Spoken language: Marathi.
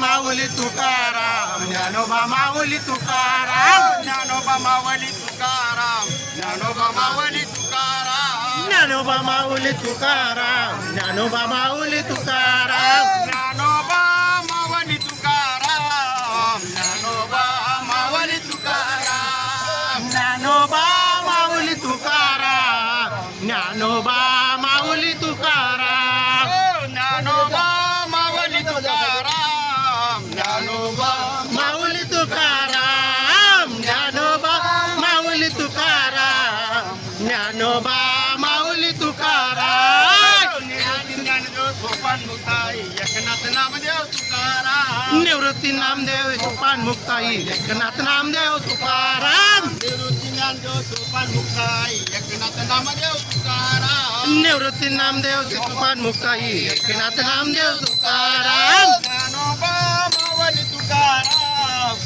माऊली तुकाराम ज्ञानोबा माऊली तुकाराम ज्ञानोबा माऊली तुकाराम ज्ञानोबा माऊली तुकाराम ज्ञानोबा माऊली तुकाराम ज्ञानोबा माऊली तुकाराम ज्ञानोबा माऊली तुकाराम ज्ञानोबा माऊली तुकाराम ज्ञानोबा माऊली तुकाराम ज्ञानोबा माऊली तुकाराम ज्ञानोबा माऊली तुकाराम ज्ञानोबा माऊली तुकाराम ज्ञानोबा माऊली तुकाराम ज्ञानोबा माऊली तुकाराम ज्ञानदेव सोपान मुक्ताई एकनाथ नामदेव तुकाराम निवृत्ती नामदेव सोपान मुक्ताई एकनाथ नामदेव तुकाराम निवृत्ती ज्ञानदेव सोपान मुक्ताई एकनाथ नामदेव तुकाराम निवृत्ती नामदेव सोपान मुक्ताई एकनाथ नामदेव तुकाराम ज्ञानोबा माऊली तुकाराम